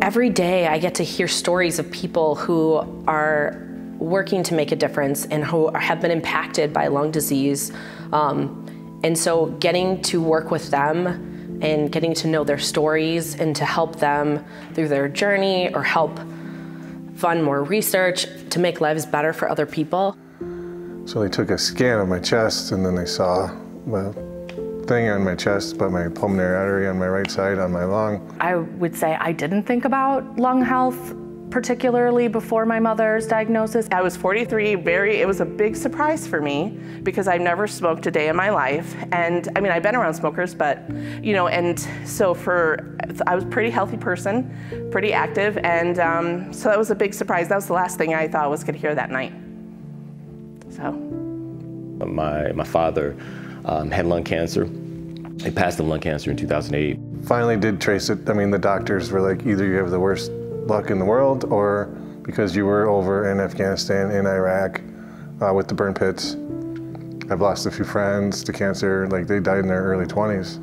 Every day I get to hear stories of people who are working to make a difference and who have been impacted by lung disease. And so getting to work with them and getting to know their stories and to help them through their journey or help fund more research to make lives better for other people. So they took a scan of my chest and then they saw the thing on my chest, but my pulmonary artery on my right side on my lung. I would say I didn't think about lung health particularly before my mother's diagnosis. I was 43, it was a big surprise for me because I've never smoked a day in my life. And I mean, I've been around smokers, but you know, and so I was a pretty healthy person, pretty active. And so that was a big surprise. That was the last thing I thought I was gonna hear that night, so. My father had lung cancer. He passed of lung cancer in 2008. Finally did trace it. I mean, the doctors were like, either you have the worst luck in the world, or because you were over in Afghanistan, in Iraq, with the burn pits. I've lost a few friends to cancer, like they died in their early 20s.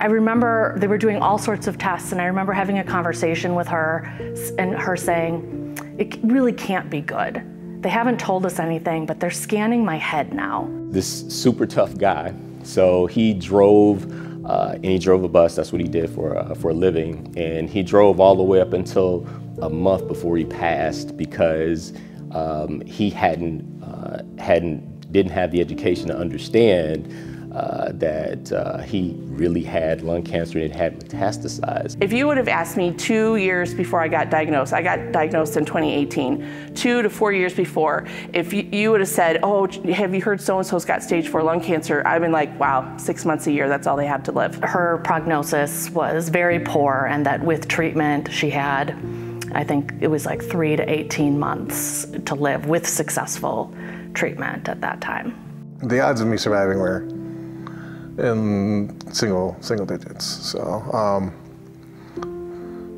I remember they were doing all sorts of tests, and I remember having a conversation with her and her saying, it really can't be good. They haven't told us anything, but they're scanning my head now. This super tough guy, so he drove a bus. That's what he did for a living. And he drove all the way up until a month before he passed because he didn't have the education to understand that he really had lung cancer and it had metastasized. If you would have asked me 2 years before I got diagnosed in 2018, 2 to 4 years before, if you would have said, oh, have you heard so-and-so's got stage 4 lung cancer? I've been like, wow, 6 months a year, that's all they have to live. Her prognosis was very poor, and that with treatment she had, I think it was like 3 to 18 months to live with successful treatment at that time. The odds of me surviving were in single digits. So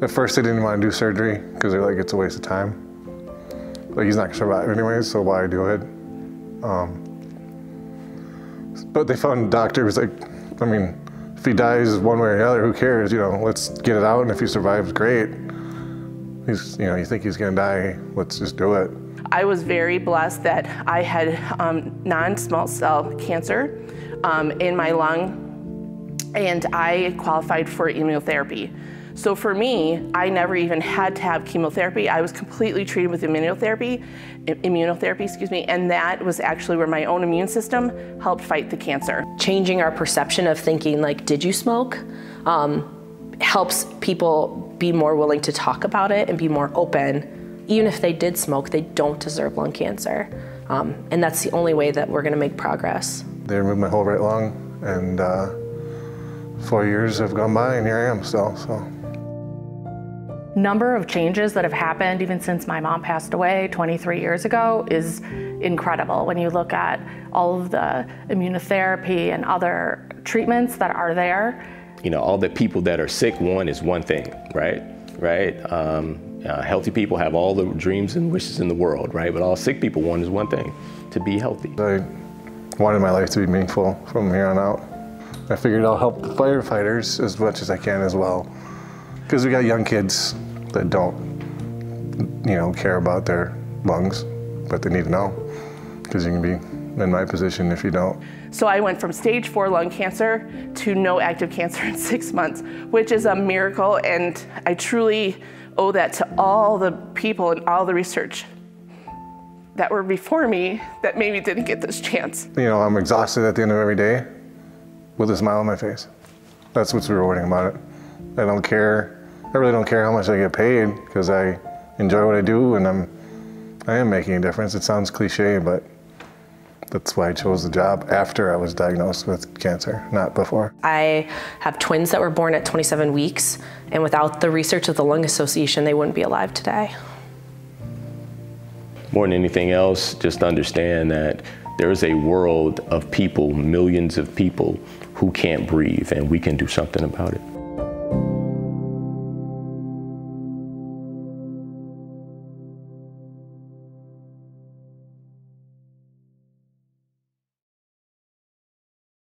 at first they didn't want to do surgery because they're like, it's a waste of time. Like, he's not gonna survive anyways, so why do it? But they found a doctor who was like, I mean, if he dies one way or the other, who cares? You know, let's get it out, and if he survives, great. He's, you know, you think he's gonna die, let's just do it. I was very blessed that I had non-small cell cancer in my lung, and I qualified for immunotherapy. So for me, I never even had to have chemotherapy. I was completely treated with immunotherapy, and that was actually where my own immune system helped fight the cancer. Changing our perception of thinking like, did you smoke? Helps people be more willing to talk about it and be more open. Even if they did smoke, they don't deserve lung cancer. And that's the only way that we're gonna make progress. They removed my whole right lung, and 4 years have gone by, and here I am still, so. Number of changes that have happened even since my mom passed away 23 years ago is incredible. When you look at all of the immunotherapy and other treatments that are there. You know, all the people that are sick, one is one thing, right? Healthy people have all the dreams and wishes in the world, right? But all sick people want is one thing, to be healthy. I wanted my life to be meaningful from here on out. I figured I'll help the firefighters as much as I can as well. Because we got young kids that don't, you know, care about their lungs, but they need to know. Because you can be in my position if you don't. So I went from stage 4 lung cancer to no active cancer in 6 months, which is a miracle, and I truly owe that to all the people and all the research that were before me that maybe didn't get this chance. You know, I'm exhausted at the end of every day with a smile on my face. That's what's rewarding about it. I really don't care how much I get paid because I enjoy what I do, and I am making a difference. It sounds cliche, but that's why I chose the job after I was diagnosed with cancer, not before. I have twins that were born at 27 weeks, and without the research of the Lung Association, they wouldn't be alive today. More than anything else, just understand that there is a world of people, millions of people, who can't breathe, and we can do something about it.